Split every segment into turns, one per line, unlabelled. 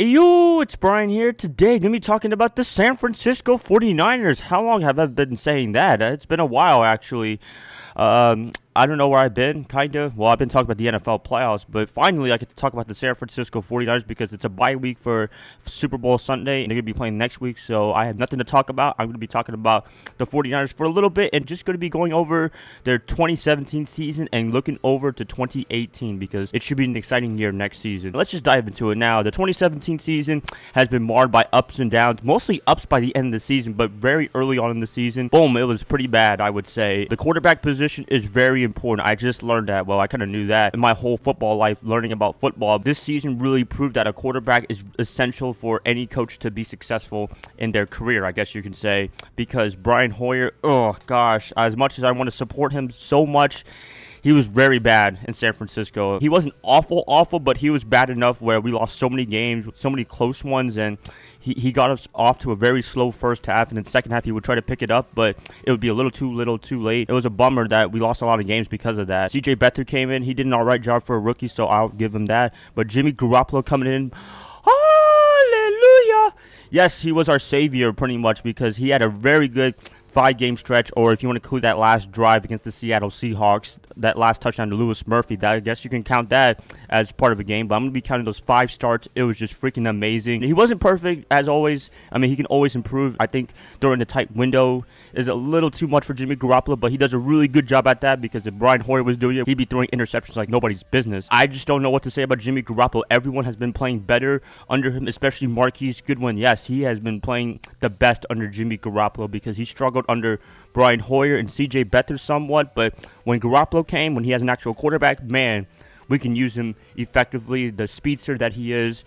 Hey, yo, it's Brian here. Today, going to be talking about the San Francisco 49ers. How long have I been saying that? It's been a while, actually. I don't know where I've been, kind of. Well, I've been talking about the NFL playoffs, but finally I get to talk about the San Francisco 49ers because it's a bye week for Super Bowl Sunday, and they're going to be playing next week, so I have nothing to talk about. I'm going to be talking about the 49ers for a little bit and just going to be going over their 2017 season and looking over to 2018 because it should be an exciting year next season. Let's just dive into it now. The 2017 season has been marred by ups and downs, mostly ups by the end of the season, but very early on in the season, boom, it was pretty bad, I would say. The quarterback position is very important. I just learned that. Well, I kind of knew that in my whole football life, learning about football. This season really proved that a quarterback is essential for any coach to be successful in their career, I guess you can say, because Brian Hoyer, oh gosh, as much as I want to support him so much, he was very bad in San Francisco. He wasn't awful, but he was bad enough where we lost so many games, so many close ones, and he got us off to a very slow first half, and in the second half he would try to pick it up, but it would be a little too late. It was a bummer that we lost a lot of games because of that. CJ Beathard came in. He did an all right job for a rookie, so I'll give him that. But Jimmy Garoppolo coming in, hallelujah! Yes, he was our savior pretty much because he had a very good 5-game stretch, or if you want to include that last drive against the Seattle Seahawks, that last touchdown to Lewis Murphy, that I guess you can count that as part of a game, but I'm going to be counting those 5 starts. It was just freaking amazing. He wasn't perfect, as always. I mean, he can always improve. I think during the tight window is a little too much for Jimmy Garoppolo, but he does a really good job at that because if Brian Hoyer was doing it, he'd be throwing interceptions like nobody's business. I just don't know what to say about Jimmy Garoppolo. Everyone has been playing better under him, especially Marquise Goodwin. Yes, he has been playing the best under Jimmy Garoppolo because he struggled under Brian Hoyer and CJ Beathard somewhat, but when Garoppolo came, when he has an actual quarterback, man, we can use him effectively. The speedster that he is,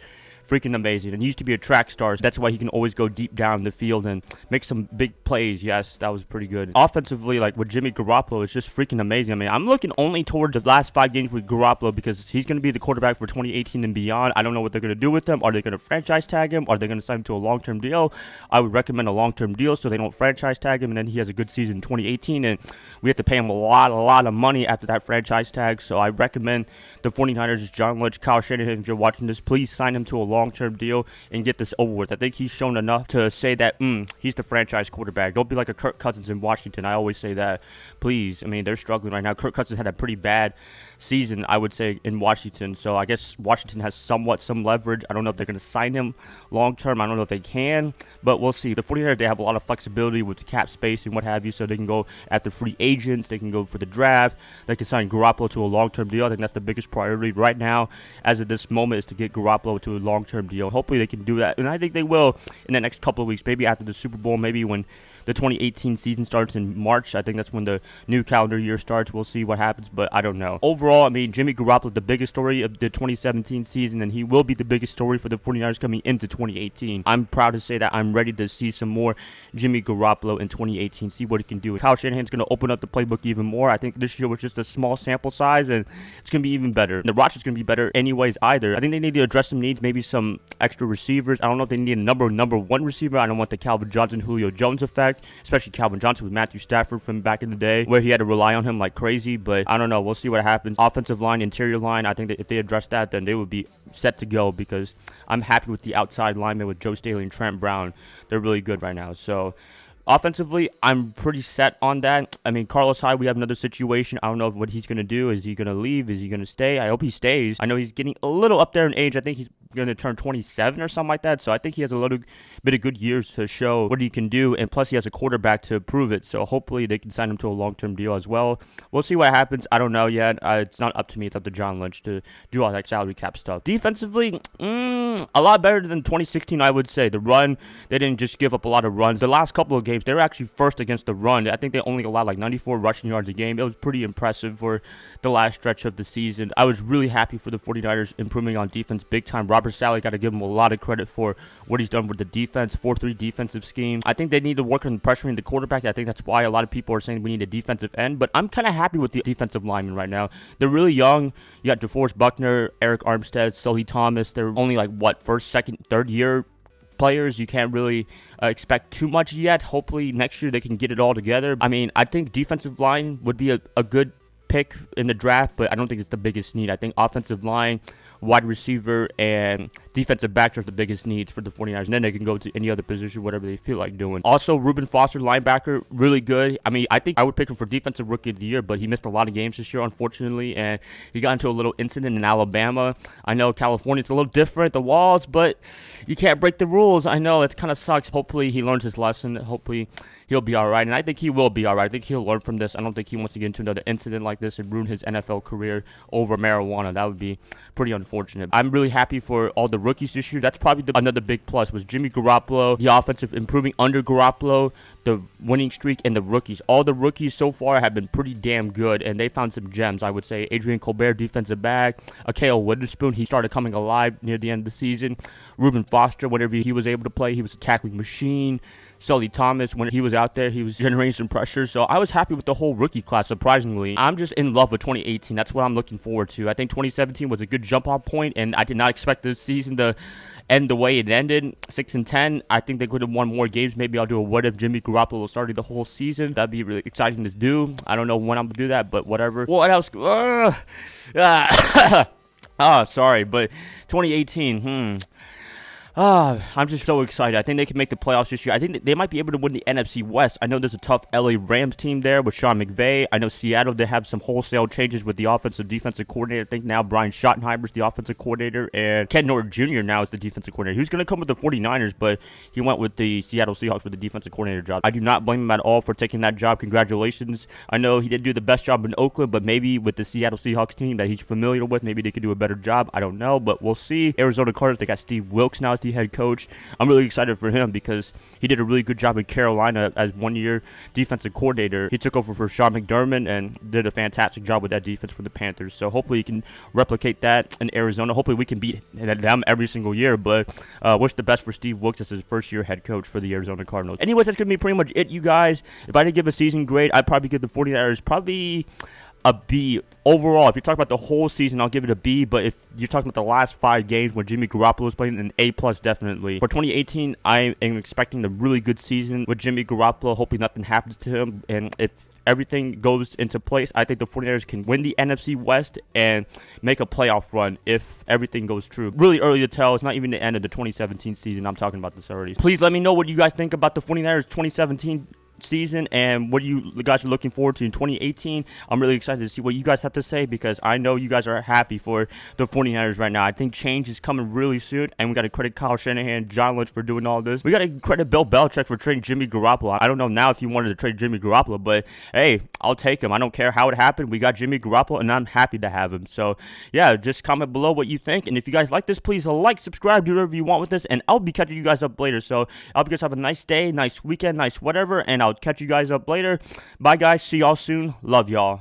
freaking amazing. And he used to be a track star, so that's why he can always go deep down the field and make some big plays. Yes, that was pretty good. Offensively, like with Jimmy Garoppolo, it's just freaking amazing. I mean, I'm looking only towards the last 5 games with Garoppolo because he's going to be the quarterback for 2018 and beyond. I don't know what they're going to do with him. Are they going to franchise tag him? Are they going to sign him to a long-term deal? I would recommend a long-term deal so they don't franchise tag him, and then he has a good season in 2018, and we have to pay him a lot of money after that franchise tag. So I recommend the 49ers, John Lynch, Kyle Shanahan, if you're watching this, please sign him to a long-term deal and get this over with. I think he's shown enough to say that he's the franchise quarterback. Don't be like a Kirk Cousins in Washington. I always say that. Please. I mean, they're struggling right now. Kirk Cousins had a pretty bad season, I would say, in Washington. So I guess Washington has some leverage. I don't know if they're going to sign him long-term. I don't know if they can, but we'll see. The 49ers, they have a lot of flexibility with the cap space and what have you, so they can go after free agents. They can go for the draft. They can sign Garoppolo to a long-term deal. I think that's the biggest priority right now as of this moment is to get Garoppolo to a long-term deal. Hopefully they can do that, and I think they will in the next couple of weeks, maybe after the Super Bowl, maybe when the 2018 season starts in March. I think that's when the new calendar year starts. We'll see what happens, but I don't know. Overall, I mean, Jimmy Garoppolo, the biggest story of the 2017 season, and he will be the biggest story for the 49ers coming into 2018. I'm proud to say that I'm ready to see some more Jimmy Garoppolo in 2018, see what he can do. Kyle Shanahan's going to open up the playbook even more. I think this year was just a small sample size, and it's going to be even better. The roster's going to be better anyways either. I think they need to address some needs, maybe some extra receivers. I don't know if they need a number 1 receiver. I don't want the Calvin Johnson, Julio Jones effect, especially Calvin Johnson with Matthew Stafford from back in the day where he had to rely on him like crazy, but I don't know. We'll see what happens. Offensive line, interior line, I think that if they address that, then they would be set to go because I'm happy with the outside linemen with Joe Staley and Trent Brown. They're really good right now. So offensively, I'm pretty set on that. I mean, Carlos Hyde, we have another situation. I don't know what he's going to do. Is he going to leave? Is he going to stay? I hope he stays. I know he's getting a little up there in age. I think he's going to turn 27 or something like that. So I think he has a little bit of good years to show what he can do. And plus, he has a quarterback to prove it. So hopefully they can sign him to a long-term deal as well. We'll see what happens. I don't know yet. It's not up to me. It's up to John Lynch to do all that salary cap stuff. Defensively, a lot better than 2016, I would say. The run, they didn't just give up a lot of runs. The last couple of games, they were actually first against the run. I think they only allowed like 94 rushing yards a game. It was pretty impressive for the last stretch of the season. I was really happy for the 49ers improving on defense big time. Robert Saleh, got to give him a lot of credit for what he's done with the defense, 4-3 defensive scheme. I think they need to work on pressuring the quarterback. I think that's why a lot of people are saying we need a defensive end, but I'm kind of happy with the defensive linemen right now. They're really young. You got DeForest Buckner, Eric Armstead, Sully Thomas. They're only like, what, first, second, third year players. You can't really expect too much yet. Hopefully next year they can get it all together. I mean, I think defensive line would be a good pick in the draft, but I don't think it's the biggest need. I think offensive line, wide receiver, and defensive backs are the biggest needs for the 49ers, and then they can go to any other position, whatever they feel like doing. Also, Reuben Foster, linebacker, really good. I mean, I think I would pick him for defensive rookie of the year, but he missed a lot of games this year, unfortunately, and he got into a little incident in Alabama. I know California, it's a little different, the laws, but you can't break the rules. I know it kind of sucks. Hopefully he learns his lesson. Hopefully he'll be all right, and I think he will be all right. I think he'll learn from this. I don't think he wants to get into another incident like this and ruin his NFL career over marijuana. That would be pretty unfortunate. I'm really happy for all the rookies this year. That's probably another big plus was Jimmy Garoppolo, the offensive improving under Garoppolo, the winning streak, and the rookies. All the rookies so far have been pretty damn good, and they found some gems, I would say. Adrian Colbert, defensive back. Akale Witherspoon, he started coming alive near the end of the season. Reuben Foster, whenever he was able to play, he was a tackling machine. Sully Thomas, when he was out there, he was generating some pressure. So I was happy with the whole rookie class, surprisingly. I'm just in love with 2018. That's what I'm looking forward to. I think 2017 was a good jump-off point, and I did not expect this season to end the way it ended, 6-10. I think they could have won more games. Maybe I'll do a what if Jimmy Garoppolo started the whole season. That'd be really exciting to do. I don't know when I'm going to do that, but whatever. What else? Sorry, but 2018, I'm just so excited. I think they can make the playoffs this year. I think they might be able to win the NFC West. I know there's a tough LA Rams team there with Sean McVay. I know Seattle, they have some wholesale changes with the offensive defensive coordinator. I think now Brian Schottenheimer's the offensive coordinator, and Ken Norton Jr. now is the defensive coordinator. He was going to come with the 49ers, but he went with the Seattle Seahawks for the defensive coordinator job. I do not blame him at all for taking that job. Congratulations. I know he didn't do the best job in Oakland, but maybe with the Seattle Seahawks team that he's familiar with, maybe they could do a better job. I don't know, but we'll see. Arizona Cardinals, they got Steve Wilkes now as the head coach. I'm really excited for him because he did a really good job in Carolina as one-year defensive coordinator. He took over for Sean McDermott and did a fantastic job with that defense for the Panthers. So hopefully he can replicate that in Arizona. Hopefully we can beat them every single year, but wish the best for Steve Wilkes as his first-year head coach for the Arizona Cardinals. Anyways, that's going to be pretty much it, you guys. If I did give a season grade, I'd probably give the 49ers probably a B. Overall, if you're talking about the whole season, I'll give it a B, but if you're talking about the last 5 games when Jimmy Garoppolo is playing, an A+ definitely. For 2018, I am expecting a really good season with Jimmy Garoppolo, hoping nothing happens to him, and if everything goes into place, I think the 49ers can win the NFC West and make a playoff run if everything goes true. Really early to tell. It's not even the end of the 2017 season. I'm talking about this already. Please let me know what you guys think about the 49ers 2017 season and what you guys are looking forward to in 2018. I'm really excited to see what you guys have to say because I know you guys are happy for the 49ers right now. I think change is coming really soon, and we got to credit Kyle Shanahan, John Lynch for doing all this. We got to credit Bill Belichick for trading Jimmy Garoppolo. I don't know now if you wanted to trade Jimmy Garoppolo, but hey, I'll take him. I don't care how it happened. We got Jimmy Garoppolo, and I'm happy to have him. So yeah, just comment below what you think, and if you guys like this, please like, subscribe, do whatever you want with this, and I'll be catching you guys up later. So I hope you guys have a nice day, nice weekend, nice whatever, and I'll catch you guys up later. Bye guys, see y'all soon, love y'all.